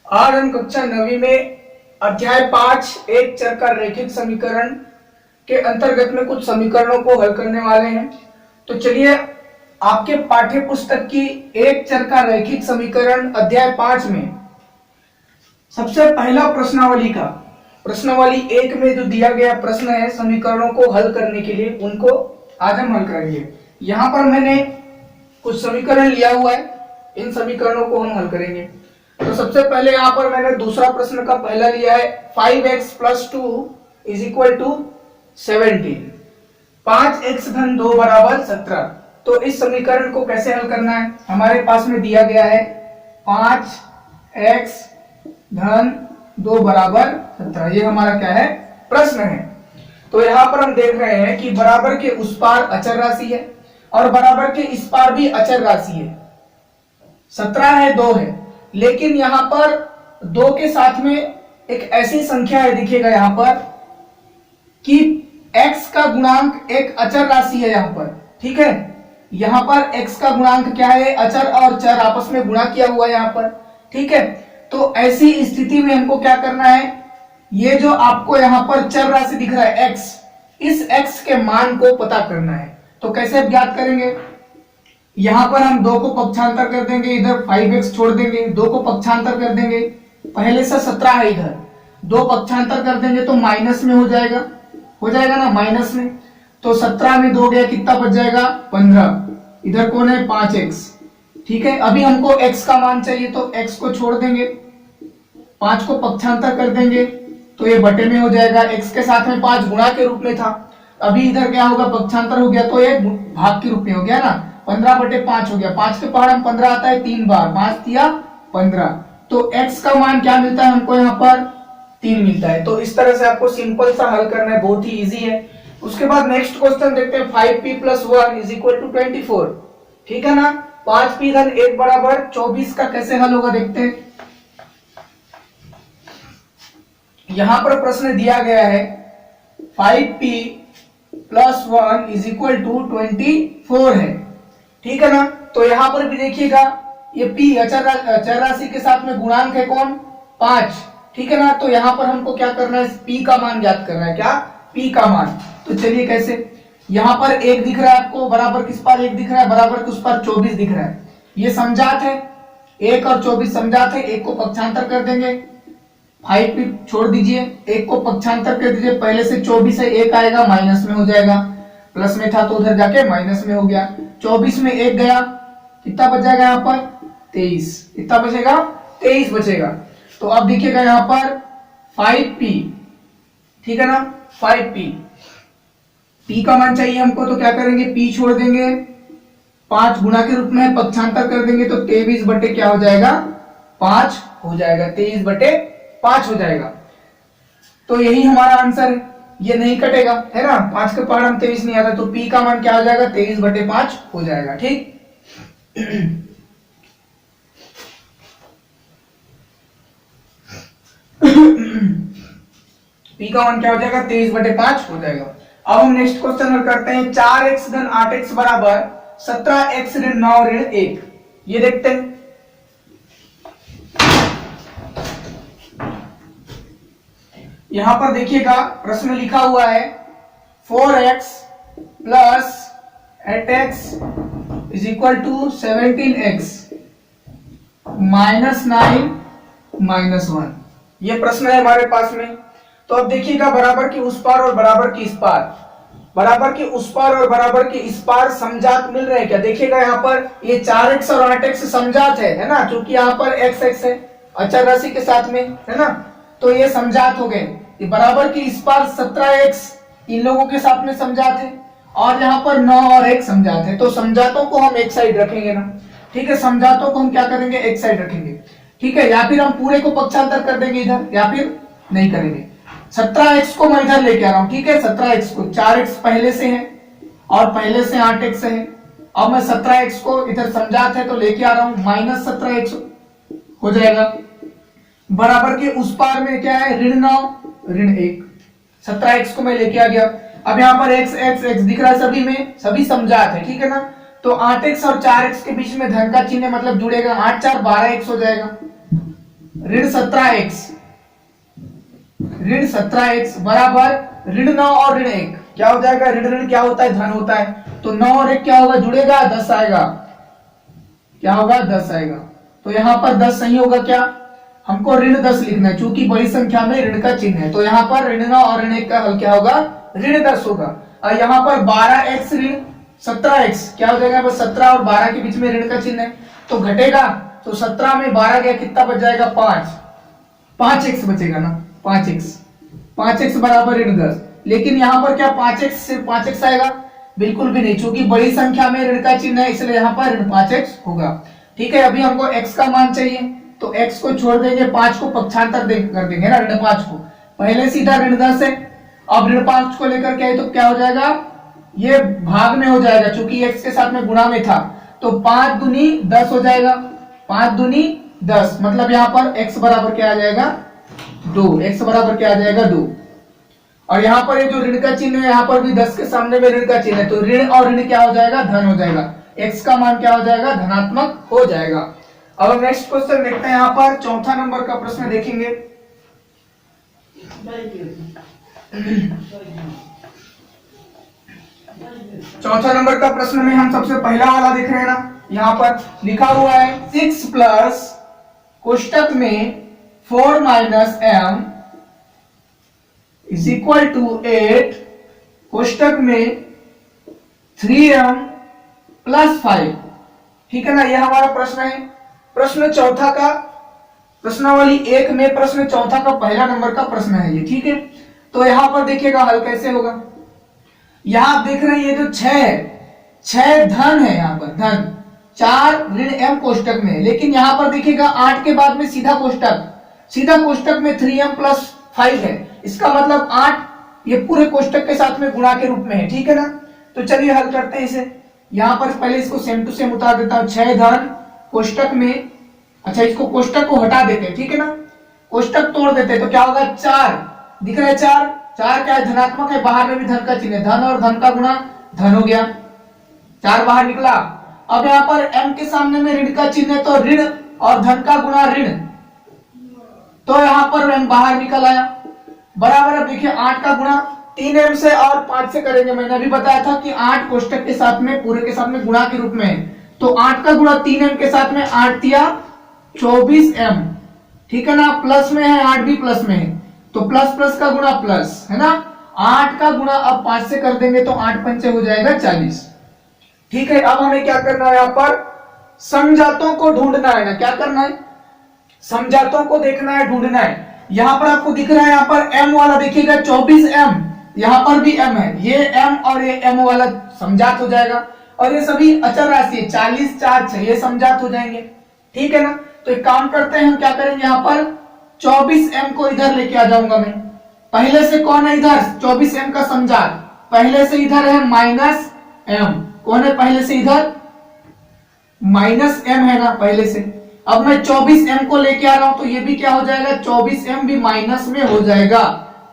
आज हम कक्षा 9वीं में अध्याय 5 एक चर का रैखिक समीकरण के अंतर्गत में कुछ समीकरणों को हल करने वाले हैं। तो चलिए आपके पाठ्य पुस्तक की एक चर का रैखिक समीकरण अध्याय 5 में सबसे पहला प्रश्नावली 1 में जो दिया गया प्रश्न है समीकरणों को हल करने के लिए, उनको आज हम हल करेंगे। यहाँ पर मैंने कुछ समीकरण लिया हुआ है, इन समीकरणों को हम हल करेंगे। तो सबसे पहले यहाँ पर मैंने दूसरा प्रश्न का पहला लिया है 5x + 2 = 17। 5x - 2 = 17। तो इस समीकरण को कैसे हल करना है? हमारे पास में दिया गया है 5x - 2 = 17। ये हमारा क्या है? प्रश्न है। तो यहाँ पर हम देख रहे हैं कि बराबर के उस पार अचर राशि है और बराबर के इस पार भी अचर राशि है। 17 है, 2 है, लेकिन यहां पर 2 के साथ में एक ऐसी संख्या है, दिखेगा यहां पर कि x का गुणांक एक अचर राशि है यहां पर। ठीक है, यहां पर x का गुणांक क्या है? अचर और चर आपस में गुणा किया हुआ है यहां पर। ठीक है, तो ऐसी स्थिति में हमको क्या करना है? ये जो आपको यहां पर चर राशि दिख रहा है x, इस x के मान को पता करना है। तो कैसे ज्ञात करेंगे? यहां पर हम 2 को पक्षांतर कर देंगे, इधर 5x छोड़ देंगे, 2 को पक्षांतर कर देंगे, पहले से 17 है, इधर 2 पक्षांतर कर देंगे तो माइनस में हो जाएगा ना, माइनस में। तो 17 में 2 गया, कितना बच जाएगा? 15। इधर कौन है? 5x। ठीक है, अभी हमको x का मान चाहिए तो x को छोड़ देंगे, 5 को पक्षांतर कर देंगे तो ये बटे में हो जाएगा। x के साथ में 5 गुणा के रूप में था, अभी इधर क्या होगा? पक्षांतर हो गया तो ये भाग के रूप में हो गया ना, 15/5 हो गया। 5 के पहाड़ में 15 आता है 3 बार, 5 तिया 15। तो x का मान क्या मिलता है हमको? यहाँ पर 3 मिलता है। तो इस तरह से आपको सिंपल सा हल करना है, बहुत ही इजी है। उसके बाद नेक्स्ट क्वेश्चन देखते हैं 5p + 1 = 24। ठीक है ना, 5p - 1 = 24 का कैसे हल होगा देखते हैं। यहां पर प्रश्न दिया गया है 5p + 1 = 24 है। ठीक है ना, तो यहां पर भी देखिएगा ये p अचर राशि के साथ में गुणांक है कौन? 5। ठीक है ना, तो यहां पर हमको क्या करना है? p का मान ज्ञात करना है। क्या? p का मान। तो चलिए कैसे? यहां पर 1 दिख रहा है आपको, बराबर किस पार 1 दिख रहा है? बराबर के उस पार 24 दिख रहा है। ये समजात है, 1 और 24 समजात है। 1 को पक्षांतर कर देंगे, 5p छोड़ दीजिए, 1 को पक्षांतर कर दीजिए, पहले से 24 है, 1 आएगा माइनस में हो जाएगा, प्लस में था तो उधर जाके माइनस में हो गया। 24 में 1 गया, कितना बच जाएगा यहाँ पर? 23। कितना बचेगा? 23 बचेगा। तो अब देखिएगा यहाँ पर 5p, ठीक है ना, 5p, p का मान चाहिए हमको, तो क्या करेंगे? p छोड़ देंगे, 5 गुणा के रूप में पक्षांतर कर देंगे तो 23 बटे क्या हो जाएगा? 5 हो जाएगा, 23/5 हो जाएगा। तो यही हमारा आंसर है, ये नहीं कटेगा, है ना। 5 के पहाड़ हम 23 नहीं आता, तो p का मान क्या हो जाएगा? 23/5 हो जाएगा। ठीक, p का मान क्या हो जाएगा? 23/5 हो जाएगा। अब हम नेक्स्ट क्वेश्चन हल करते हैं 4x - 8x = 17x - 9 - 1। ये देखते हैं। यहां पर देखिएगा प्रश्न लिखा हुआ है 4x + 8x = 17x - 9 - 1। ये प्रश्न है हमारे पास में। तो अब देखिएगा बराबर की उस पार और बराबर की इस पार, बराबर के उस पार और बराबर के इस पार समजात मिल रहे हैं क्या? देखिएगा यहाँ पर ये 4x और 8x समजात है ना, क्योंकि यहाँ पर x है अचर राशि के साथ में, है ना, तो ये समजात हो गए। ये बराबर की इस पार 17x इन लोगों के साथ में समजात है और यहाँ पर 9 और 1 समजात है। तो समजातों को हम एक साइड रखेंगे ना। ठीक है, समजातों को हम क्या करेंगे? एक साइड रखेंगे। ठीक है, या फिर हम पूरे को पक्षांतर कर देंगे इधर, या फिर नहीं करेंगे। 17x को मैं इधर लेके आ रहा हूं। ठीक है, 17x को, 4x पहले से है और पहले से 8x है। अब मैं 17x को इधर समझात है तो लेके आ रहा हूं, -17x हो जाएगा। बराबर के उस पार में क्या है? ऋण 9 - 1। 17x को मैं लेके आ गया। अब यहाँ पर x दिख रहा है, सभी में सभी समझात है। ठीक है ना, तो 8x और 4x के बीच में धन का चिन्ह मतलब जुड़ेगा, 8 4 12x हो जाएगा। ऋण 17x, ऋण 17x बराबर ऋण 9 और ऋण 1 क्या हो जाएगा, ऋण ऋण क्या होता है, धन होता है, तो 9 और 1 क्या होगा, जुड़ेगा, 10 आएगा, क्या होगा, 10 आएगा। तो यहाँ पर 10 सही होगा क्या, हमको ऋण 10 लिखना है क्योंकि बड़ी संख्या में ऋण का चिन्ह है, तो यहाँ पर ऋण 9 और ऋण 1 का हल क्या होगा, ऋण 10 होगा। और यहाँ पर 12x ऋण 17x क्या हो जाएगा, बस 17 और 12 के बीच में ऋण का चिन्ह है तो घटेगा, तो 17 में 12 गया, कितना बच जाएगा, 5x बचेगा ना, 5x बराबर ऋण 10। लेकिन यहाँ पर क्या 5x सिर्फ 5x आएगा, बिल्कुल भी नहीं, क्योंकि बड़ी संख्या में ऋण का चिन्ह है इसलिए यहाँ पर ऋण 5x होगा। ठीक है, अभी हमको x का मान चाहिए तो x को छोड़ देंगे, 5 को पक्षांतर कर देंगे ना, ऋण 5 को, पहले सीधा ऋण 10 है, अब ऋण 5 को लेकर के आए तो क्या हो जाएगा, ये भाग में हो जाएगा क्योंकि x के साथ में गुणा में था, तो 5 दूनी 10 हो जाएगा, 5 दूनी 10, मतलब यहाँ पर x बराबर क्या आ जाएगा, 2, x बराबर क्या आ जाएगा, 2। और यहाँ पर ये जो ऋण का चिन्ह है, यहाँ पर भी 10 के सामने में ऋण का चिन्ह है, तो ऋण और ऋण क्या हो जाएगा, धन हो जाएगा, x का मान क्या हो जाएगा, धनात्मक हो जाएगा। अब नेक्स्ट क्वेश्चन देखते हैं, यहाँ पर चौथा नंबर का प्रश्न देखेंगे। चौथा नंबर का प्रश्न में हम सबसे पहला वाला देख रहे हैं ना, यहाँ पर लिखा हुआ है 6 प्लस कोष्टक में 4 minus m is equal to 8 कोष्टक में 3m प्लस 5। ठीक है ना, यह हमारा प्रश्न है, प्रश्न चौथा का, प्रश्नावली 1 में प्रश्न चौथा का पहला नंबर का प्रश्न है ये। ठीक है, तो यहां पर देखिएगा हल कैसे होगा। यहां आप देख रहे हैं ये जो 6 धन है, यहाँ पर धन, 4 ऋण m कोष्टक में, लेकिन यहां पर देखिएगा 8 के बाद में सीधा कोष्टक में 3m प्लस 5 है, इसका मतलब 8 ये पूरे कोष्टक के साथ में गुणा के रूप में है। ठीक है ना, तो चलिए हल करते हैं इसे। यहां पर पहले इसको सेम टू सेम उतार देता हूं, 6 धन कोष्टक में, अच्छा इसको कोष्टक को हटा देते हैं, ठीक है ना, कोष्टक तोड़ देते हैं तो क्या होगा, 4 दिख रहा है, 4 क्या है, धनात्मक है, बाहर में भी धन का चिन्ह है, धन और धन का गुणा धन हो गया, 4 बाहर निकला। अब यहाँ पर m के सामने में ऋण का चिन्ह है तो ऋण और धन का गुणा ऋण, तो यहाँ पर m बाहर निकल आया, बराबर। अब देखिए 8 का गुणा 3m से और 5 से करेंगे, मैंने अभी बताया था कि 8 कोष्टक के साथ में पूरे के साथ में गुणा के रूप में है, तो 8 का गुणा 3m के साथ में 8 दिया 24m, ठीक है ना, प्लस में है, 8 भी प्लस में है, तो प्लस प्लस का गुणा प्लस है ना, 8 का गुणा अब 5 से कर देंगे तो 8 पंचे हो जाएगा 40। ठीक है, अब हमें क्या करना है, यहाँ पर समजातों को ढूंढना है ना, क्या करना है, समजातों को देखना है, ढूंढना है। यहाँ पर आपको दिख रहा है, यहाँ पर m वाला देखिएगा 24m, यहाँ पर भी m है, ये m और ये m वाला समजात हो जाएगा, और ये सभी अचर राशि है, 40 4 6 ये समजात हो जाएंगे। ठीक है ना, तो एक काम करते हैं, हम क्या करेंगे, यहाँ पर 24m को इधर लेके आ जाऊंगा मैं, पहले से कौन है इधर, 24m का समजात, पहले से इधर है माइनस m, कौन है पहले से इधर, माइनस m है ना पहले से। अब मैं 24m को लेके आ रहा हूं तो ये भी क्या हो जाएगा, 24m भी माइनस में हो जाएगा,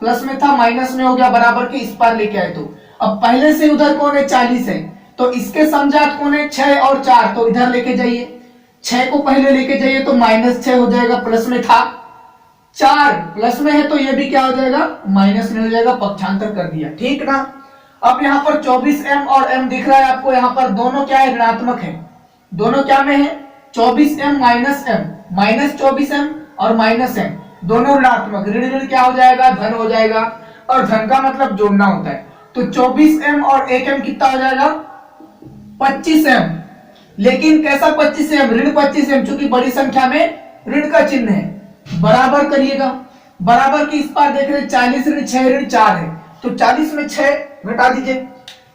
प्लस में था माइनस में हो गया, बराबर के इस पार लेके आए तो अब पहले से उधर कौन है, 40 है, तो इसके समजात कौन है, 6 और 4, तो इधर लेके जाइए, 6 को पहले लेके जाइए तो -6 हो जाएगा, प्लस में था, 4 प्लस में है तो ये भी क्या हो जाएगा, माइनस में हो जाएगा, पक्षांतर कर दिया। ठीक ना, अब यहाँ पर 24m और m दिख रहा है आपको, यहाँ पर दोनों क्या है, ऋणात्मक है, दोनों क्या में है, 24m minus m, minus 24m और माइनस m दोनों ऋणात्मक, ऋण ऋण क्या हो जाएगा, धन हो जाएगा, और धन का मतलब जोड़ना होता है, तो 24m और 1m कितना हो जाएगा, 25m, लेकिन कैसा 25m, ऋण 25m, चूंकि बड़ी संख्या में ऋण का चिन्ह है, बराबर करिएगा, बराबर की इस पार देख रहे 40 ऋण 6 ऋण 4 है, तो 40 में 6 घटा दीजिए,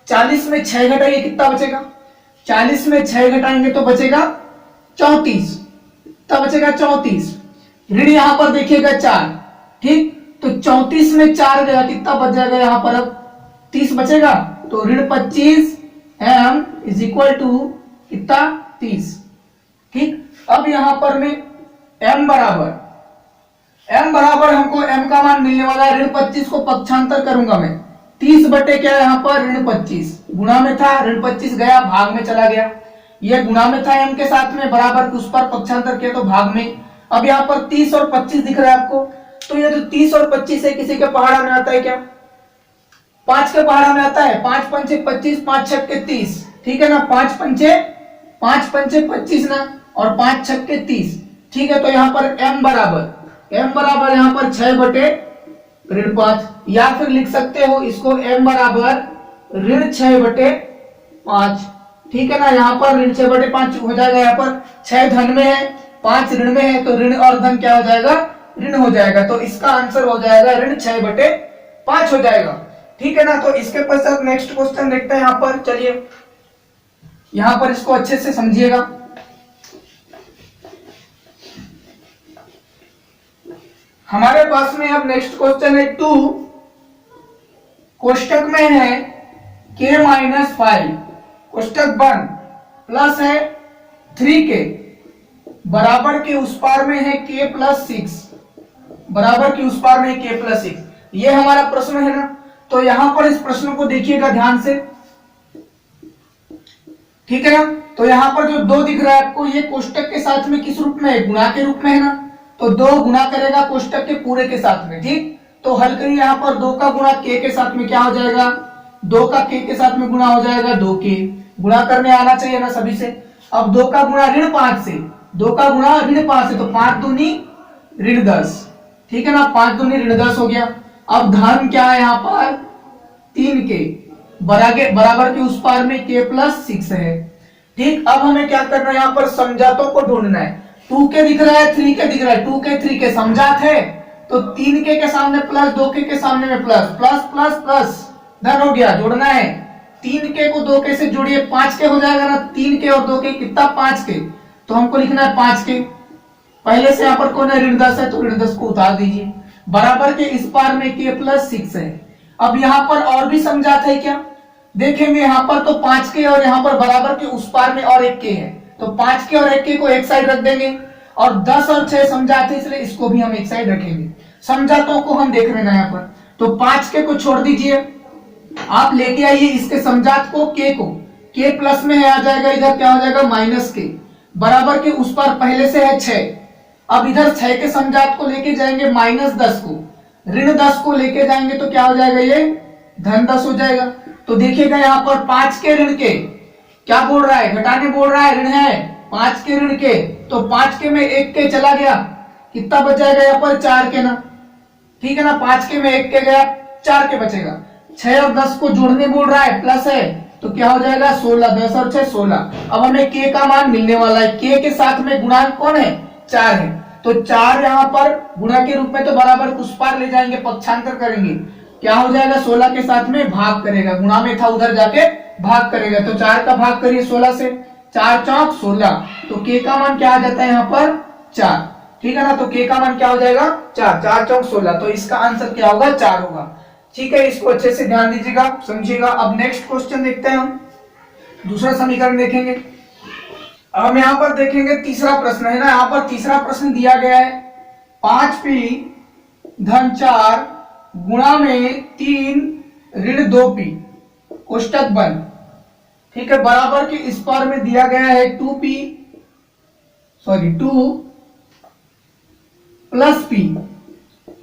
40 में 6 घटाइए कितना बचेगा, 40 में 6 घटाएंगे तो बचेगा 34, तब बचेगा 34, ऋण यहां पर देखिएगा 4, ठीक, तो 34 में 4 गया, कितना बच जाएगा यहाँ पर, अब 30 बचेगा, तो ऋण 25m इज इक्वल टू कितना, 30। ठीक, अब यहां पर में m बराबर हमको m का मान मिलने वाला है, ऋण 25 को पक्षांतर करूंगा मैं, 30 बटे क्या यहाँ पर ऋण 25, गुणा में था, ऋण 25 गया भाग में चला गया, ये गुणा में था m के साथ में, बराबर उस पर पक्षांतर किया तो भाग में, अब यहाँ पर 30 और 25 दिख रहा है आपको, तो ये जो 30 और 25 है किसी के पहाड़ा में आता है क्या? 5 के पहाड़ा में आता है। 5 पंचे 25, 5 छक्के 30, ठीक है ना। 5 पंचे 25 ना, और 5 छक्के 30, ठीक है। तो यहाँ पर m बराबर यहाँ पर 6/5, या फिर लिख सकते हो इसको m बराबर -6/5, ठीक है ना। यहाँ पर -6/5 हो जाएगा। यहाँ पर 6 धन में है, 5 ऋण में है, तो ऋण और धन क्या हो जाएगा? ऋण हो जाएगा। तो इसका आंसर हो जाएगा ऋण 6/5 हो जाएगा, ठीक है ना। तो इसके पश्चात नेक्स्ट क्वेश्चन देखते हैं। यहाँ पर चलिए, यहाँ पर इसको अच्छे से समझिएगा। हमारे पास में अब नेक्स्ट क्वेश्चन है 2, कोष्टक में है k-5, कोष्टक बंद, प्लस है 3k, बराबर के उस पार में है k+6, बराबर के उस पार में k+6। ये हमारा प्रश्न है ना। तो यहां पर इस प्रश्न को देखिएगा ध्यान से, ठीक है ना। तो यहां पर जो 2 दिख रहा है आपको, ये कोष्टक के साथ में किस रूप में है? गुणा के रूप में है ना। तो 2 गुणा करेगा कोष्टक के पूरे के साथ में, ठीक। तो हल करिए, यहाँ पर 2 का गुणा k के साथ में क्या हो जाएगा? 2 का k के साथ में गुणा हो जाएगा 2k, गुणा करने आना चाहिए ना सभी से। अब 2 का गुणा ऋण 5 से, 2 का गुणा ऋण 5 से, तो 5 दूनी ऋण 10, ठीक है ना। 5 दूनी ऋण 10 हो गया। अब धन क्या है यहाँ पर? 3k, बराबर के उस पार में k+6 है, ठीक। अब हमें क्या करना है? यहाँ पर समझातों को ढूंढना है। 2k दिख रहा है, 3k दिख रहा है, 2k 3k समझात है, तो 3k के सामने प्लस, 2k के सामने में प्लस, प्लस प्लस प्लस, धन हो गया। जोड़ना है 3k को 2k से जोड़िए, 5k हो जाएगा ना। 3k और 2k कितना? 5k, तो हमको लिखना है 5k। पहले से यहाँ पर कौन है? ऋण 10 है, तो ऋण 10 को उतार दीजिए। बराबर के इस पार में k+6 है। अब यहाँ पर और भी समझात है क्या? देखेंगे यहाँ पर तो 5k, और यहाँ पर बराबर के उस पार में और 1k है, तो 5k और 1k को एक साइड रख देंगे, और 10 और 6 समझाते, इसलिए इसको भी हम एक साइड रखेंगे। समझातों को हम देख रहे हैं यहाँ पर। तो 5k को छोड़ दीजिए, आप लेके आइए इसके समझात को, k को, k प्लस में है, आ जाएगा इधर क्या हो जाएगा? -k, बराबर के उस पार पहले से है 6। अब इधर 6 के समझात को लेके जाएंगे -10 को, ऋण 10 को लेके जाएंगे, तो क्या हो जाएगा? ये धन 10 हो जाएगा। तो देखिएगा यहाँ पर 5k ऋण के क्या बोल रहा है? घटाने बोल रहा है, ऋण है 5k ऋण के, तो 5k में 1k चला गया, कितना बच जाएगा यहाँ पर? 4k ना, ठीक है ना। 5k में 1k गया, 4k बचेगा। 6 और 10 को जोड़ने बोल रहा है, प्लस है, तो क्या हो जाएगा? 16, 10 और 6 16। अब हमें k का मान मिलने वाला है। k के साथ में गुणांक कौन है? 4 है, तो 4 यहाँ पर गुणा के रूप में, तो बराबर उस पार ले जाएंगे, पक्षांतर करेंगे, क्या हो जाएगा? 16 के साथ में भाग करेगा, गुणा में था उधर जाके भाग करेगा। तो 4 का भाग करिए 16 से, 4 चौक 16, तो k का मान क्या आ जाता है यहाँ पर? 4, ठीक है ना। तो k का मान क्या हो जाएगा? 4, 4 चौक 16, तो इसका आंसर क्या होगा? 4 होगा, ठीक है। इसको अच्छे से ध्यान दीजिएगा, समझिएगा। अब नेक्स्ट क्वेश्चन देखते हैं, हम दूसरा समीकरण देखेंगे। अब हम यहाँ पर देखेंगे तीसरा प्रश्न है ना। यहाँ पर तीसरा प्रश्न दिया गया है 5p धन 4 गुणा में 3 ऋण 2p, कोष्टक बंद, ठीक है। बराबर के इस पार में दिया गया है 2 प्लस p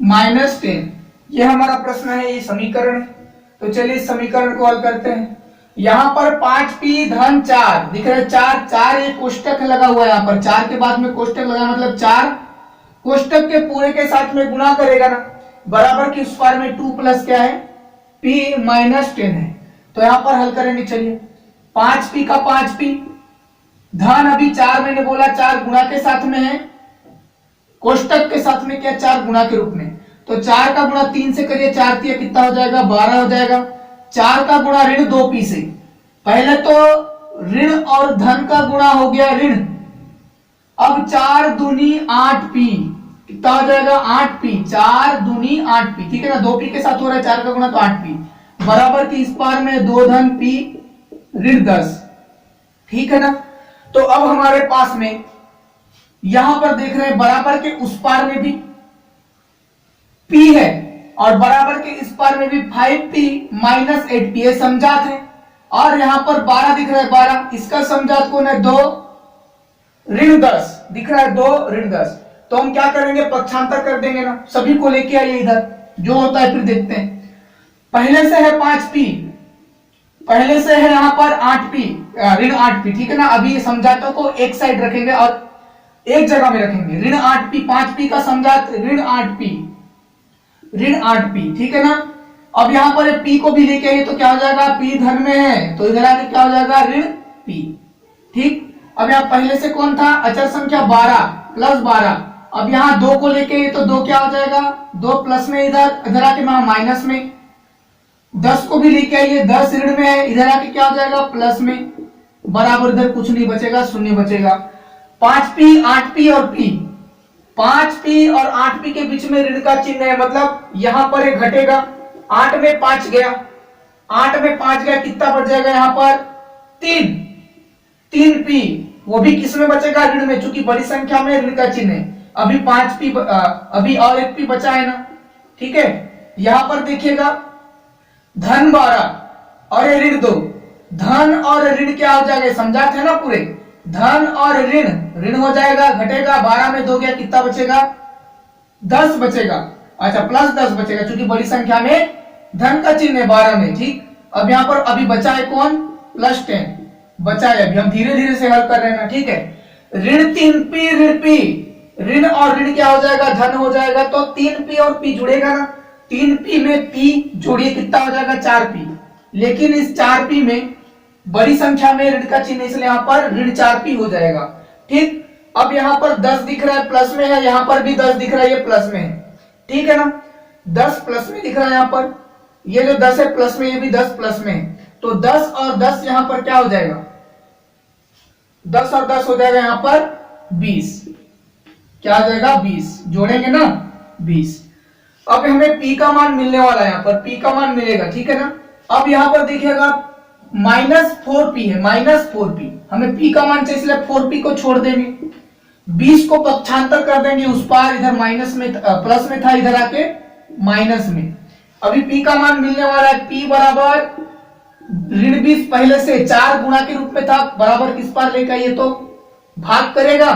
-10। ये हमारा प्रश्न है, ये समीकरण है। तो चलिए इस समीकरण को हल करते हैं। यहाँ पर 5p धन 4 दिख रहा है, 4 ये कोष्टक लगा हुआ है। यहाँ पर 4 के बाद में कोष्टक लगा, मतलब 4 कोष्टक के पूरे के साथ में गुणा करेगा ना, बराबर की उस पार में 2 प्लस क्या है? p -10 है। तो यहाँ पर हल करेंगे, चलिए 5p का 5p धन, अभी 4 मैंने बोला 4 गुणा के साथ में है, कोष्टक के साथ में क्या? 4 गुणा के रूप में। तो 4 का गुणा 3 से करिए, 4 3 कितना हो जाएगा? 12 हो जाएगा। 4 का गुणा ऋण 2p से, पहले तो ऋण और धन का गुणा हो गया ऋण, अब 4 दूनी 8p, कितना हो जाएगा? 8p, 4 दूनी 8p, ठीक है ना। 2p के साथ हो रहा है 4 का गुणा, तो 8p, बराबर की इस पार में 2 धन p ऋण 10, ठीक है ना। तो अब हमारे पास में यहां पर देख रहे हैं बराबर के उस पार में भी p है, और बराबर के इस पार में भी 5p -8p, ये समझात है। और यहां पर 12 दिख रहा है, 12 इसका समझात कौन है? 2 ऋण 10 दिख रहा है, 2 ऋण 10। तो हम क्या करेंगे, पक्षांतर कर देंगे ना, सभी को लेके आइए इधर, जो होता है फिर देखते हैं। पहले से है 5p, पहले से है यहाँ पर 8p, ऋण 8p, ठीक है ना। अभी समझातों को एक साइड रखेंगे और एक जगह में रखेंगे, ऋण 8p, 5p का समझात ऋण 8p, ऋण 8p, ठीक है ना। अब यहाँ पर p को भी लेके आइए तो क्या हो जाएगा, p धन में है तो इधर आके क्या हो जाएगा, ऋण p, ठीक। अब यहाँ पहले से कौन था, अचर संख्या 12 प्लस 12, अब यहाँ 2 को लेके आइए तो 2 क्या हो जाएगा, 2 प्लस में, इधर आके माइनस में। 10 को भी लेके आइए, 10 ऋण में है, इधर आके क्या हो जाएगा, प्लस में, बराबर, इधर कुछ नहीं बचेगा, शून्य बचेगा। 5p, 8p और p, 5p और 8p के बीच में ऋण का चिन्ह है, मतलब यहां पर एक घटेगा, 8 में 5 गया, 8 में 5 गया, कितना बच जाएगा यहाँ पर, 3p, वो भी किस में बचेगा, ऋण में, चूंकि बड़ी संख्या में ऋण का चिन्ह है। अभी 5p, अभी और एक p बचा है ना, ठीक है। यहां पर देखिएगा धन 12 और ऋण 2, धन और ऋण क्या हो जाएगा, समझाते हैं ना पूरे, धन और ऋण, ऋण हो जाएगा, घटेगा, 12 में 2 गया, कितना बचेगा, 10 बचेगा, अच्छा प्लस 10 बचेगा, क्योंकि बड़ी संख्या में धन का चिन्ह है 12 में, ठीक। अब यहाँ पर अभी बचा है कौन, +10 बचा है, अभी हम धीरे धीरे से हल कर रहे हैं ना, ठीक है। ऋण 3p, ऋण p, ऋण और ऋण क्या हो जाएगा, धन हो जाएगा, तो 3p और p जुड़ेगा ना, 3p में p जोड़िए, कितना हो जाएगा, 4p, लेकिन इस 4p में बड़ी संख्या में ऋण का चिन्ह, इसलिए यहाँ पर ऋण 4p हो जाएगा, ठीक। अब यहाँ पर 10 दिख रहा है, प्लस में है, यहाँ पर भी 10 दिख रहा है, ये प्लस में है, ठीक है ना, 10 प्लस में दिख रहा है, यहाँ पर ये जो 10 है प्लस में, ये भी 10 प्लस में है, तो 10 और 10 यहाँ पर क्या हो जाएगा, 10 और 10 हो जाएगा यहाँ पर 20, क्या हो जाएगा, 20, जोड़ेंगे ना 20। अब हमें p का मान मिलने वाला है, यहाँ पर p का मान मिलेगा, ठीक है ना। अब यहाँ पर देखिएगा -4p है, -4p, हमें p का मान चाहिए, इसलिए 4p को छोड़ देंगे, 20 को पक्षांतर कर देंगे उस पार, इधर माइनस में, प्लस में था, इधर आके माइनस में। अभी p का मान मिलने वाला है, p बराबर ऋण 20 पहले से 4 गुणा के रूप में था, बराबर किस पार लेकर आइए तो भाग करेगा,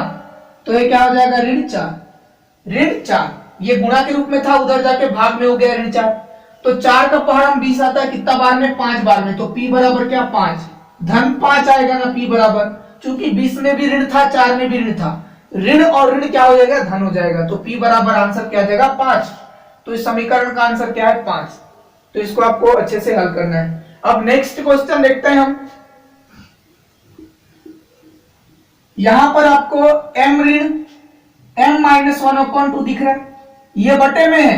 तो ये क्या हो जाएगा, ऋण 4, ऋण 4, ये गुणा के रूप में था, उधर जाके भाग में हो गया, ऋण 4, तो 4 का पहाड़ 20 आता है, कितना बार में, 5 बार में, तो p बराबर क्या, 5, धन 5 आएगा ना, p बराबर, चूंकि 20 में भी ऋण था, 4 में भी ऋण था, ऋण और ऋण क्या हो जाएगा, धन हो जाएगा, तो p बराबर आंसर क्या आ जाएगा, 5। तो इस समीकरण का आंसर क्या है, 5। तो इसको आपको अच्छे से हल करना है। अब नेक्स्ट क्वेश्चन देखते हैं हम। यहां पर आपको m ऋण m-1/2 दिख रहा है, ये बटे में है,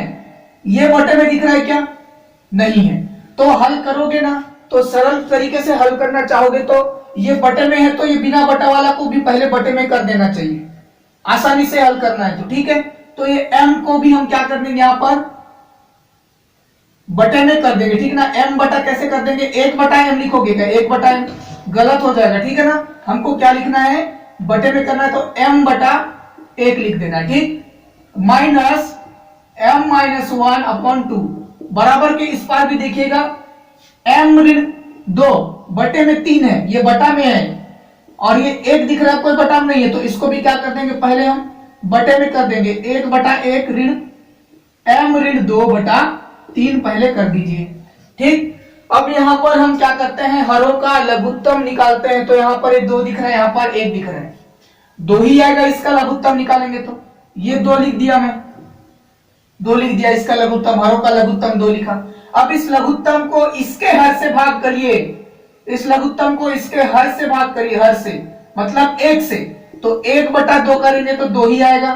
ये बटे में दिख रहा है क्या, नहीं है, तो हल करोगे ना, तो सरल तरीके से हल करना चाहोगे तो ये बटे में है, तो ये बिना बटा वाला को भी पहले बटे में कर देना चाहिए, आसानी से हल करना है तो, ठीक है। तो ये m को भी हम क्या कर देंगे, यहाँ पर बटे में कर देंगे, ठीक ना। m बटा कैसे कर देंगे, 1/m लिखोगे क्या, 1/m गलत हो जाएगा, ठीक है ना। हमको क्या लिखना है, बटे में करना है, तो m/1 लिख देना है, ठीक। माइनस m-1/2 बराबर के इस पार भी देखिएगा, m ऋण 2 बटे में 3 है, ये बटा में है, और ये 1 दिख रहा है, कोई बटा में नहीं है, तो इसको भी क्या कर देंगे, पहले हम बटे में कर देंगे, 1/1 ऋण m ऋण 2/3 पहले कर दीजिए, ठीक। अब यहाँ पर हम क्या करते हैं, हरों का लघुत्तम निकालते हैं, तो यहाँ पर 2 दिख रहा है, यहाँ पर 1 दिख रहा है, 2 ही आएगा, इसका लघुत्तम निकालेंगे तो ये 2 लिख दिया, मैं 2 लिख दिया, इसका लघुत्तम, हरों का लघुत्तम 2 लिखा। अब इस लघुत्तम को इसके हर से भाग करिए, इस लघुत्तम को इसके हर से भाग करिए, हर से मतलब 1 से, तो 1/2 करेंगे तो 2 ही आएगा,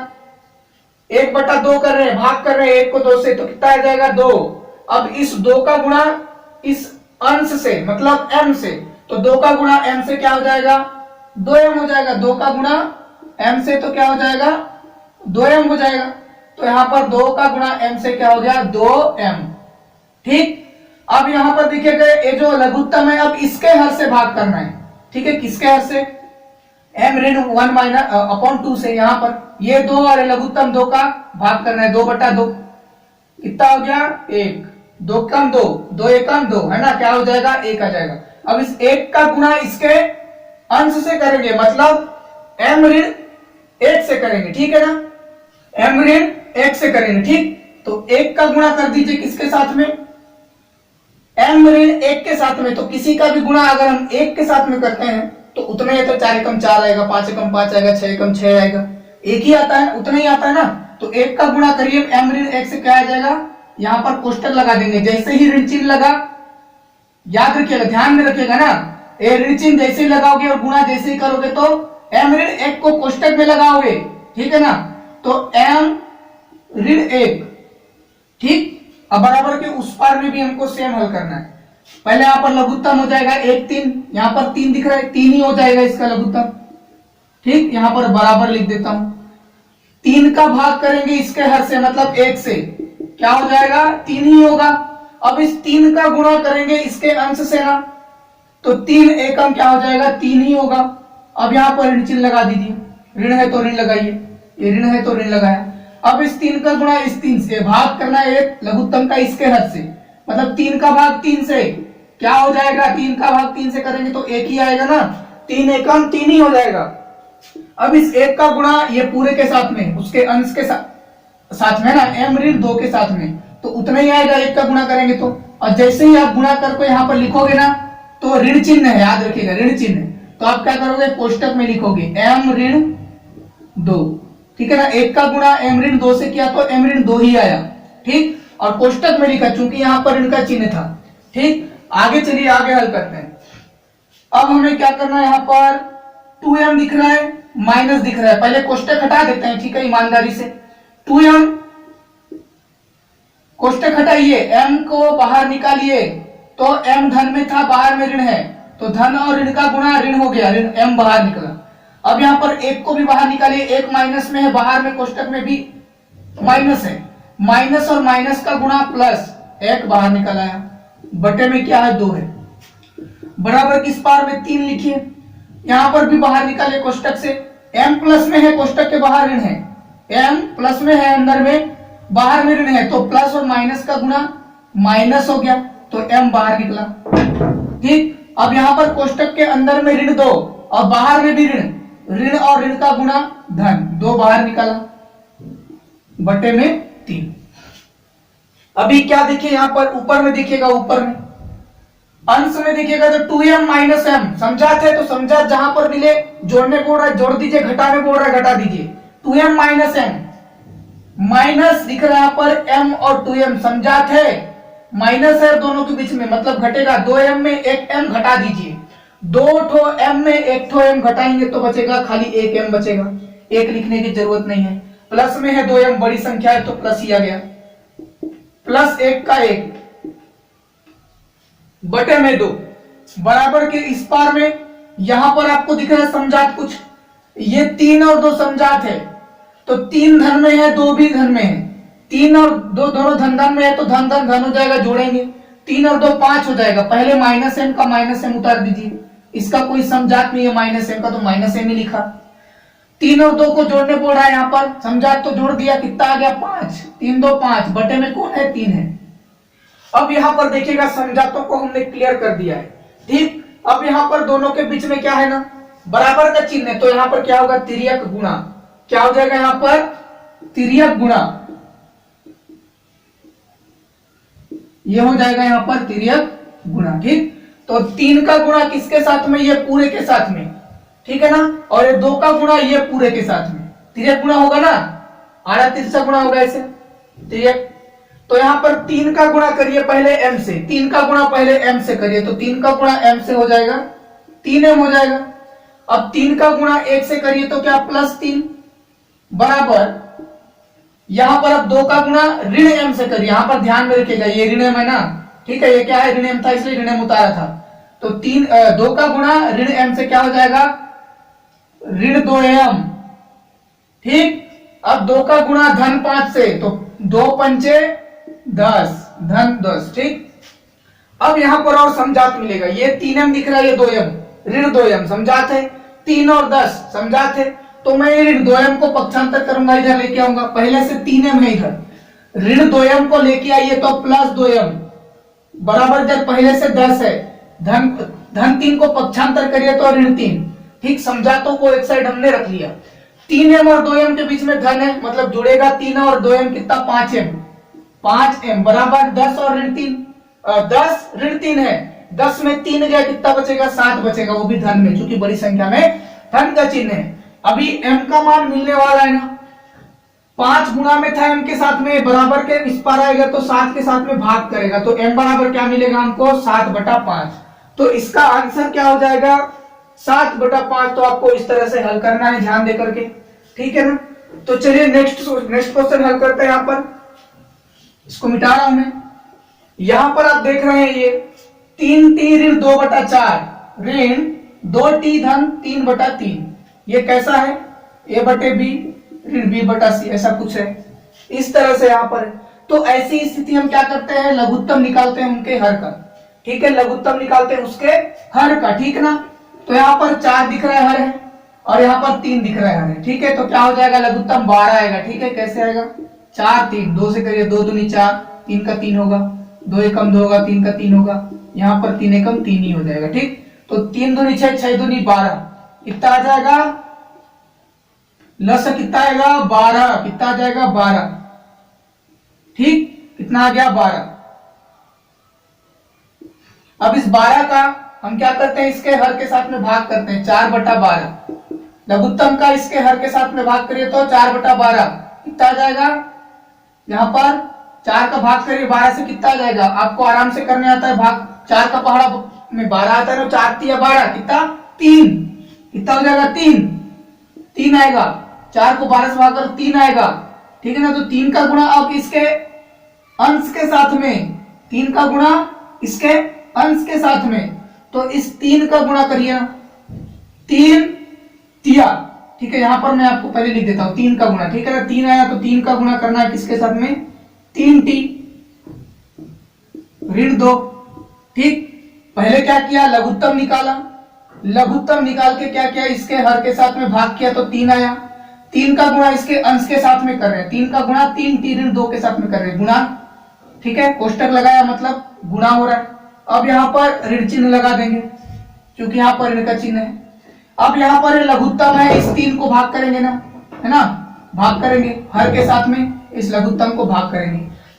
1/2 कर रहे हैं, भाग कर रहे हैं 1 को 2 से, तो कितना आ जाएगा, 2। अब इस 2 का गुणा इस अंश से, मतलब m से, तो 2 का गुणा m से क्या हो जाएगा, 2m हो जाएगा, 2 का गुणा m से तो क्या हो जाएगा, 2m हो जाएगा, तो यहाँ पर 2 का गुणा m से क्या हो गया, 2m, ठीक। अब यहाँ पर देखिएगा, ये जो लघुत्तम है, अब इसके हर से भाग करना है, ठीक है, किसके हर से, m ऋण 1/2 से, यहाँ पर ये 2 और लघुत्तम 2 का भाग करना है, 2/2, कितना हो गया, 1, 2 कम 2, 2 एकम 2, है ना, क्या हो जाएगा, 1 आ जाएगा। अब इस 1 का गुणा इसके अंश से करेंगे, मतलब m ऋण 1 से करेंगे, ठीक है ना। ऋण 1 से करेंगे, ठीक। तो 1 का गुणा कर दीजिए किसके साथ में, m ऋण 1 के साथ में। तो किसी का भी गुणा अगर हम 1 के साथ में करते हैं तो उतना ही, तो 4 एकम 4 आएगा, 5 एकम 5 आएगा, 6 एकम 6 आएगा, एक ही आता है, उतना ही आता है ना। तो 1 का गुणा करिए m ऋण 1 से, क्या आ जाएगा, यहां पर कोष्टक लगा देंगे। जैसे ही ऋण चिन्ह लगा, याद रखिएगा, ध्यान में रखिएगा ना, ये ऋण चिन्ह जैसे ही लगाओगे और गुणा जैसे ही करोगे तो m ऋण 1 को कोष्टक में लगाओगे, ठीक है ना। तो m ऋण 1, ठीक। अब बराबर के उस पार में भी हमको सेम हल करना है। पहले यहां पर लघुत्तम हो जाएगा 1 3, यहां पर 3 दिख रहा है, 3 ही हो जाएगा इसका लघुत्तम, ठीक। यहां पर बराबर लिख देता हूं। 3 का भाग करेंगे इसके हर से, मतलब 1 से, क्या हो जाएगा, 3 ही होगा। अब इस 3 का गुणा करेंगे इसके अंश से ना, तो 3 एकम क्या हो जाएगा, 3 ही होगा। अब यहां पर ऋण चिन्ह लगा दीजिए, ऋण है तो ऋण लगाइए, ये ऋण है तो ऋण लगाया। अब इस 3 का गुणा इस 3 से, भाग करना है एक लघुत्तम का इसके हद से, मतलब 3 का भाग 3 से, क्या हो जाएगा, 3 का भाग 3 से करेंगे तो 1 ही आएगा ना, 3 एकम 3 ही हो जाएगा। अब इस 1 का गुणा ये पूरे के साथ में, उसके अंश के साथ में ना, m ऋण 2 के साथ में, तो उतना ही आएगा, 1 का गुणा करेंगे तो। और जैसे ही आप गुणा करके यहाँ पर लिखोगे ना, तो ऋण चिन्ह है, याद रखिएगा, ऋण चिन्ह। तो आप क्या करोगे, कोष्टक में लिखोगे m ऋण 2, ठीक है ना। 1 का गुणा m ऋण 2 से किया तो m ऋण 2 ही आया, ठीक। और कोष्टक में लिखा चूंकि यहाँ पर ऋण का चिन्ह था, ठीक। आगे चलिए, आगे हल करते हैं। अब हमें क्या करना है, यहाँ पर 2m दिख रहा है, माइनस दिख रहा है, पहले कोष्टक हटा देते हैं, ठीक है, ईमानदारी से। 2m कोष्टक हटाइए, m को बाहर निकालिए, तो m धन में था, बाहर में ऋण है, तो धन और ऋण का गुणा ऋण हो गया, ऋण m बाहर निकला। अब यहाँ पर 1 को भी बाहर निकालिए, 1 माइनस में है, बाहर में कोष्टक में भी माइनस है, माइनस और माइनस का गुणा प्लस, 1 बाहर निकल आया, बटे में क्या है, 2 है। बराबर किस पार में 3 लिखिए, यहां पर भी बाहर निकालिए कोष्टक से, m प्लस में है, कोष्टक के बाहर ऋण है, m प्लस में है, अंदर में, बाहर में ऋण है, तो प्लस और माइनस का गुणा माइनस हो गया, तो m बाहर निकला, ठीक। अब यहां पर कोष्टक के अंदर में ऋण 2 और बाहर में भी ऋण, ऋण और ऋण का गुणा धन, 2 बाहर निकाला, बटे में 3। अभी क्या देखिए, यहां पर ऊपर में देखिएगा, ऊपर में अंश में देखिएगा तो 2m माइनस m, समझात है तो समझात जहां पर मिले, जोड़ने बोल रहा है जोड़ दीजिए, घटाने बोल रहा है घटा दीजिए। 2m माइनस m, माइनस दिख रहा है यहाँ पर m और 2m, समझात है, माइनस है दोनों के बीच में, मतलब घटेगा, 2m में 1m घटा दीजिए, 2 ठो m में 1 ठो m घटाएंगे तो बचेगा खाली 1m बचेगा, 1 लिखने की जरूरत नहीं है। प्लस में है 2m, बड़ी संख्या है तो प्लस ही आ गया, प्लस 1 का 1 बटे में 2, बराबर के इस पार में यहां पर आपको दिख रहा है समझात कुछ, ये 3 और 2 समझात है, तो 3 धन में है, 2 भी धन में है, 3 और 2 दोनों धन धन में है, तो धन धन धन हो जाएगा, जोड़ेंगे, 3 और 2 5 हो जाएगा। पहले माइनस m का माइनस m उतार दीजिए, इसका कोई समझात नहीं है माइनस m का, तो माइनस m ही लिखा। 3 और 2 को जोड़ने बोल रहा है यहाँ पर, समझात तो जोड़ दिया, कितना आ गया, 5, 3 2 5, बटे में कौन है, 3 है। अब यहाँ पर देखिएगा, समझातों को हमने क्लियर कर दिया है, ठीक। अब यहाँ पर दोनों के बीच में क्या है ना, बराबर का चिन्ह है, तो यहाँ पर क्या होगा, तिर्यक गुणा, क्या हो जाएगा यहाँ पर, तिर्यक गुणा, ये हो जाएगा यहाँ पर तिर्यक गुणा, ठीक। तो 3 का गुणा किसके साथ में, ये पूरे के साथ में, ठीक है ना, और ये 2 का गुणा ये पूरे के साथ में, तिर्यक गुणा होगा ना, आधा तिरछा गुणा होगा ऐसे, तिर्यक। तो यहाँ पर 3 का गुणा करिए पहले m से, 3 का गुणा पहले m से करिए, तो 3 का गुणा m से हो जाएगा, 3m हो जाएगा। अब 3 का गुणा 1 से करिए तो क्या, प्लस 3, बराबर यहां पर अब 2 का गुणा ऋण m से करिए, यहां पर ध्यान में रखिएगा, ये ऋण m है ना, ठीक है, ये क्या है, ऋण m था इसलिए ऋण m उतारा था, तो 2 का गुणा ऋण m से क्या हो जाएगा, ऋण 2m, ठीक। अब 2 का गुणा धन 5 से, तो 2 पंचे 10, धन 10, ठीक। अब यहां पर और समझात मिलेगा, ये 3m दिख रहा है, ये 2m, ऋण 2m समझात है, 3 और 10 समझात है, तो मैं ऋण 2m को पक्षांतर करूंगा, इधर लेके आऊंगा, पहले से 3m है इधर, ऋण 2m को लेके आइए तो प्लस 2m, बराबर जब पहले से 10 है, धन 3 को पक्षांतर करिए तो ऋण 3, ठीक। समझातों को एक साइड हमने रख लिया। 3m और 2m के बीच में धन है, मतलब जुड़ेगा 3 और 2m कितना 5m, 5m बराबर 10 और ऋण 3, 10 ऋण 3 है, 10 में 3 गया कितना बचेगा 7 बचेगा, वो भी धन में, क्योंकि बड़ी संख्या में धन का चिन्ह है। अभी m का मान मिलने वाला है ना, 5 गुणा में था m के साथ में, बराबर के इस पार आएगा तो 7 के साथ में भाग करेगा, तो m बराबर क्या मिलेगा हमको 7/5। तो इसका आंसर क्या हो जाएगा 7/5। तो आपको इस तरह से हल करना है ध्यान देकर के, ठीक है ना। तो चलिए नेक्स्ट क्वेश्चन हल करते हैं। यहाँ पर इसको मिटा रहा हूं मैं। यहां पर आप देख रहे हैं ये 3t ऋण 2/4 ऋण 2t धन 3/3, ये कैसा है a/b ऋण b/c, ऐसा कुछ है इस तरह से यहाँ पर है। तो ऐसी स्थिति हम क्या करते हैं, लघुत्तम निकालते हैं उनके हर का, ठीक है, लघुत्तम निकालते हैं उसके हर का, ठीक ना। तो यहाँ पर 4 दिख रहा है हर है, और यहाँ पर 3 दिख रहा है हर है, ठीक है। तो क्या हो जाएगा लघुत्तम 12 आएगा, ठीक है। कैसे आएगा 4 3 2 से करिए, 2 दूनी 4, 3 का 3 होगा, 2 एकम 2 होगा, 3 का 3 होगा, यहाँ पर 3 एकम 3 ही हो जाएगा, ठीक। तो 3 दूनी 6, 6 दूनी 12, कितना आ जाएगा लस कितना आएगा 12, कितना आ जाएगा 12, ठीक, कितना आ गया 12। अब इस 12 का हम क्या करते हैं, इसके हर के साथ में भाग करते हैं, 4/12, लघुत्तम का इसके हर के साथ में भाग करिए तो 4/12 कितना आ जाएगा, यहाँ पर 4 का भाग करिए 12 से कितना आ जाएगा, आपको आराम से करने आता है भाग, 4 का पहाड़ा में 12 आता है ना, 4 तिया 12 कितना 3, कितना हो जाएगा 3 आएगा, 4 को 12 से भाग कर 3 आएगा, ठीक है ना। तो 3 का गुणा अब इसके अंश के साथ में, 3 का गुणा इसके अंश के साथ में, तो इस 3 का गुणा करिए ना, 3 तिया, ठीक है। यहां पर मैं आपको पहले लिख देता हूं 3 का गुणा, ठीक है ना। 3 आया तो 3 का गुणा करना है किसके साथ में, 3t ऋण 2, ठीक। पहले क्या किया लघुत्तम निकाला, लघुत्तम निकाल के क्या किया इसके हर के साथ में भाग किया तो 3 आया, 3 का गुणा इसके अंश के साथ में कर रहे हैं, 3 का गुणा 3t ऋण 2 के साथ में कर रहे हैं, गुणा, ठीक है, कोष्टक लगाया मतलब गुणा हो रहा है। अब यहाँ पर ऋण चिन्ह लगा देंगे क्योंकि यहाँ पर ऋण का चिन्ह है। अब यहाँ पर लघुत्तम है, इस 3 को भाग करेंगे ना, है ना, भाग करेंगे हर के साथ में, इस लघुत्तम को भाग करेंगे,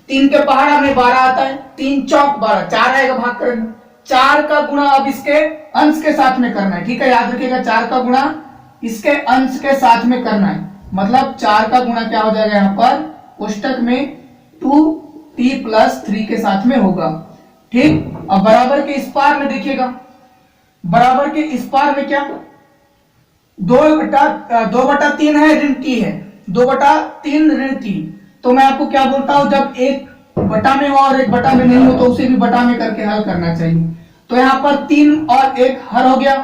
3 के पहाड़ा में 12 आता है, 3 चौक 12, 4 आएगा भाग करेंगे, 4 का गुणा अब इसके अंश के साथ में करना है, ठीक है, याद रखिएगा 4 का गुणा इसके अंश के साथ में करना है, मतलब 4 का गुणा क्या हो जाएगा यहाँ पर कोष्टक में 2t + 3 के साथ में होगा, ठीक। अब बराबर के इस पार में देखिएगा, बराबर के इस पार में क्या 2/3 है ऋण t है, 2/3 ऋण t। तो मैं आपको क्या बोलता हूं, जब एक बटा में हो और एक बटा में नहीं हो तो उसे भी बटा में करके हल करना चाहिए। तो यहाँ पर 3 और 1 हर हो गया,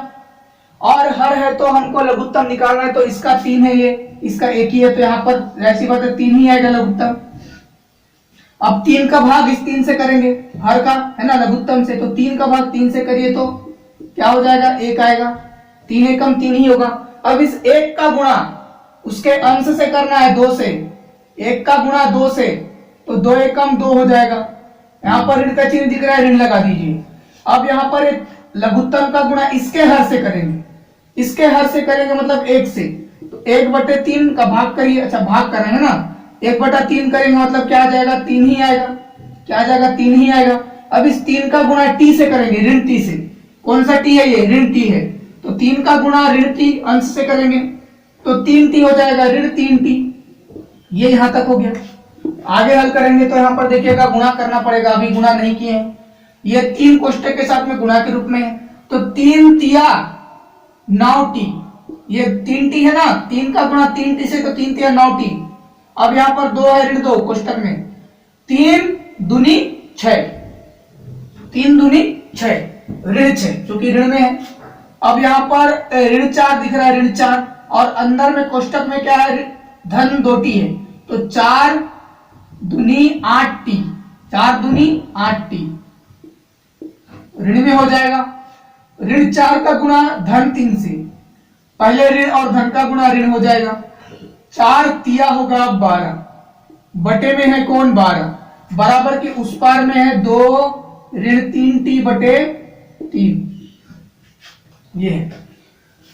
और हर है तो हमको लघुत्तम निकालना है, तो इसका 3 है, ये इसका 1 ही है, तो यहाँ पर ऐसी बात है 3 ही आएगा लघुत्तम। अब 3 का भाग इस 3 से करेंगे, हर का है ना लघुत्तम से, तो 3 का भाग 3 से करिए तो क्या हो जाएगा 1 आएगा, 3 एकम 3 ही होगा। अब इस 1 का गुणा उसके अंश से करना है 2 से, 1 का गुणा 2 से, तो 2 एकम 2 हो जाएगा, यहाँ पर ऋण का चिन्ह दिख रहा है, ऋण लगा दीजिए। अब यहाँ पर लघुत्तम का गुणा इसके हर से करेंगे, इसके हर से करेंगे मतलब 1 से, तो 1/3 का भाग करिए, अच्छा भाग कर रहे हैं ना, 1/3 करेंगे मतलब क्या आ जाएगा 3 ही आएगा, क्या आ जाएगा 3 ही आएगा। अब इस 3 का गुणा t से करेंगे, ऋण t से, कौन सा t है ये ऋण t है, तो 3 का गुणा ऋण t अंश से करेंगे तो 3t हो जाएगा, ऋण 3t, ये यहां तक हो गया। आगे हल करेंगे तो यहाँ पर देखिएगा गुणा करना पड़ेगा, अभी गुणा नहीं किए हैं, ये 3 कोष्टक के साथ में गुणा के रूप में है, तो 3 तिया 9t, ये 3t है ना, 3 का गुणा 3t से तो 3 तिया 9t। अब यहाँ पर 2 है ऋण 2 कोष्टक में, 3 दूनी 6, 3 दूनी 6 ऋण 6 क्योंकि ऋण में है। अब यहाँ पर ऋण 4 दिख रहा है, ऋण 4, और अंदर में कोष्टक में क्या है धन 2t है, तो 4 दूनी 8t, 4 दूनी 8t ऋण में हो जाएगा। ऋण 4 का गुणा धन 3 से, पहले ऋण और धन का गुणा ऋण हो जाएगा, 4 तिया होगा 12, बटे में है कौन 12, बराबर के उस पार में है 2 ऋण 3t/3, ये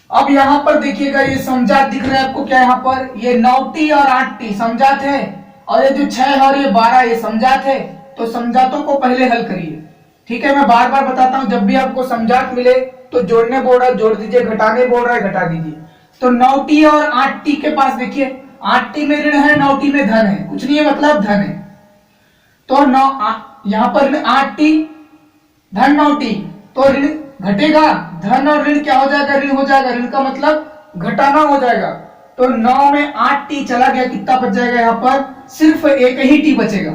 अब यहाँ पर देखिएगा ये समझात दिख रहा है आपको क्या, यहाँ पर ये 9t और 8t समझात है, और ये जो 6 और ये 12 ये समझात है। तो समझातों को पहले हल करिए, ठीक है। मैं बार बार बताता हूं, जब भी आपको समझात मिले तो जोड़ने बोल रहा है जोड़ दीजिए, घटाने बोल रहा है घटा दीजिए। तो 9t और 8t के पास देखिए 8t में ऋण है 9t में धन है, कुछ नहीं है मतलब धन है। तो यहाँ पर 8t धन 9t, तो ऋण घटेगा, धन और ऋण क्या हो जाएगा, ऋण हो जाएगा, ऋण का मतलब घटाना हो जाएगा। तो 9 में 8t चला गया, कितना बच जाएगा, यहाँ पर सिर्फ एक ही t बचेगा।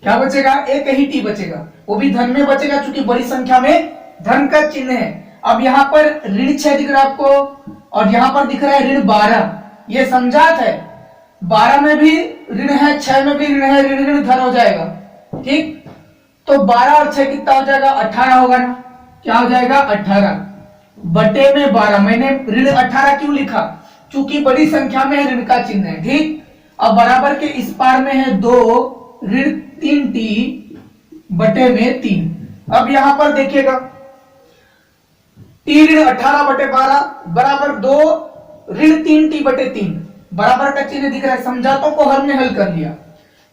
क्या बचेगा, एक ही t बचेगा, वो भी धन में बचेगा क्योंकि बड़ी संख्या में धन का चिन्ह है। अब यहाँ पर ऋण 6 दिख रहा है आपको, और यहाँ पर दिख रहा है ऋण 12, ये समझात है। 12 में भी ऋण है, 6 में भी ऋण है, ऋण ऋण धन हो जाएगा, ठीक। तो 12 और 6 कितना हो जाएगा, 18 होगा ना, क्या हो जाएगा 18 बटे में 12। मैंने ऋण 18 क्यों लिखा, क्योंकि बड़ी संख्या में ऋण का चिन्ह है, ठीक। अब बराबर के इस पार में है 2 ऋण 3t बटे में 3। अब यहां पर देखिएगा t ऋण 18 बटे 12 बराबर 2 ऋण 3t बटे 3, बराबर का चिन्ह दिख रहा है, समझातों को हमने हल कर लिया,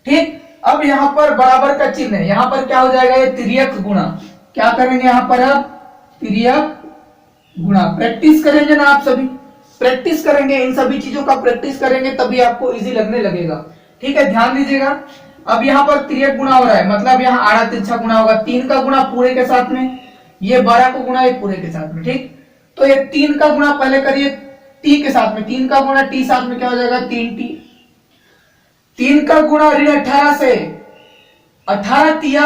ठीक। अब यहाँ पर बराबर का चिन्ह है, यहाँ पर क्या हो जाएगा, ये तिर्यक गुणा। क्या करेंगे यहाँ पर, अब तिर्यक गुणा। प्रैक्टिस करेंगे ना आप सभी, प्रैक्टिस करेंगे, इन सभी चीजों का प्रैक्टिस करेंगे तभी आपको इजी लगने लगेगा, ठीक है। ध्यान दीजिएगा, अब यहाँ पर तिर्यक गुणा हो रहा है, मतलब यहाँ आड़ा तिरछा गुणा होगा। 3 का गुणा पूरे के साथ में, ये 12 को गुणा ये पूरे के साथ में, ठीक। तो ये 3 का गुणा पहले करिए t के साथ में, 3 का गुणा t साथ में क्या हो जाएगा 3t। 3 का गुणा ऋण 18 से, 18 तिया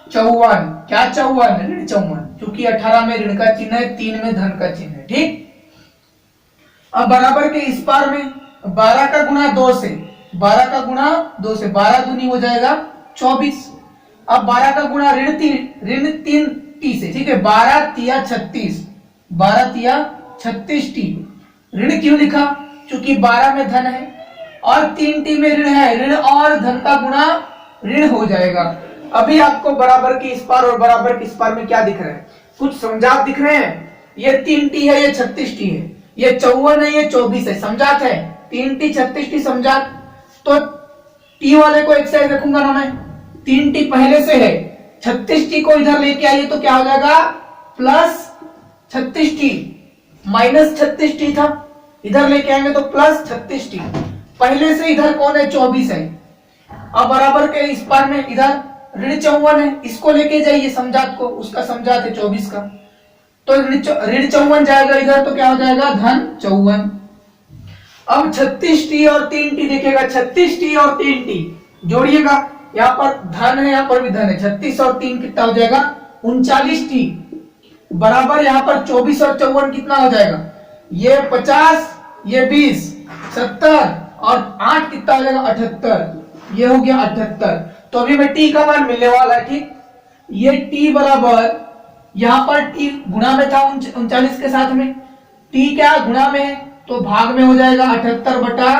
54, क्या 54 ऋण 54, क्योंकि 18 में ऋण का चिन्ह है, 3 में धन का चिन्ह है, ठीक। अब बराबर के इस पार में 12 का गुणा 2 से, 12 का गुणा 2 से, 12 दूनी हो जाएगा 24। अब 12 का गुणा ऋण 3t से, ठीक है, 12 तिया 36, 12 तिया 36t। ऋण क्यों लिखा, क्योंकि 12 में धन है और 3t में ऋण है, ऋण और धन का गुणा ऋण हो जाएगा। अभी आपको बराबर की इस पार और बराबर की इस पार में क्या दिख रहा है, कुछ समझात दिख रहे हैं। ये 3t है, ये 36t है, ये 54 है, ये 24 है, समझात है। 3t 36t समझात, तो t वाले को एक साइड रखूंगा ना मैं, 3t पहले से है, 36t को इधर लेके आइए तो क्या हो जाएगा प्लस 36t, माइनस 36t था, इधर लेके आएंगे तो प्लस 36t। पहले से इधर कौन है 24 है। अब बराबर के इस पार में इधर ऋण 54 है, इसको लेके जाइए समझात को, उसका समझात है 24 का, तो ऋण 54 जाएगा इधर तो क्या हो जाएगा धन 54। अब 36t और 3t देखेगा, 36t और 3t जोड़िएगा, यहाँ पर धन है, यहाँ पर भी धन है, 36 और 3 कितना हो जाएगा 39t बराबर यहाँ पर 24 और 54 कितना हो जाएगा, ये 50, ये 20, 70 और 8 कितना हो जाएगा 78, ये हो गया 78। तो अभी में t का मान मिलने वाला है, ठीक। ये t बराबर यहाँ पर t गुणा में था 39 के साथ में, t क्या गुणा में है तो भाग में हो जाएगा 78 बटा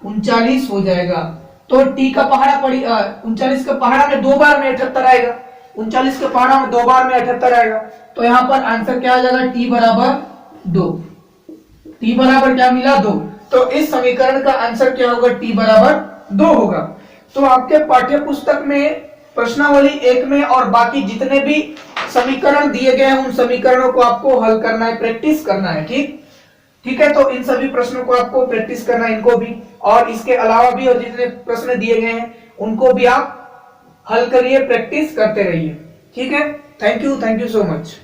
39 हो जाएगा। तो t का पहाड़ा पड़ी 39 के पहाड़ा में 2 बार में 78 आएगा, 39 के पहाड़ा में 2 बार में 78 आएगा, तो यहाँ पर आंसर क्या आ जाएगा t बराबर 2। t बराबर क्या मिला 2, तो इस समीकरण का आंसर क्या होगा t बराबर 2 होगा। तो आपके पाठ्य पुस्तक में प्रश्नावली 1 में और बाकी जितने भी समीकरण दिए गए हैं उन समीकरणों को आपको हल करना है, प्रैक्टिस करना है, ठीक है। तो इन सभी प्रश्नों को आपको प्रैक्टिस करना है, इनको भी और इसके अलावा भी और जितने प्रश्न दिए गए हैं उनको भी आप हल करिए, प्रैक्टिस करते रहिए, ठीक है। Thank you so much.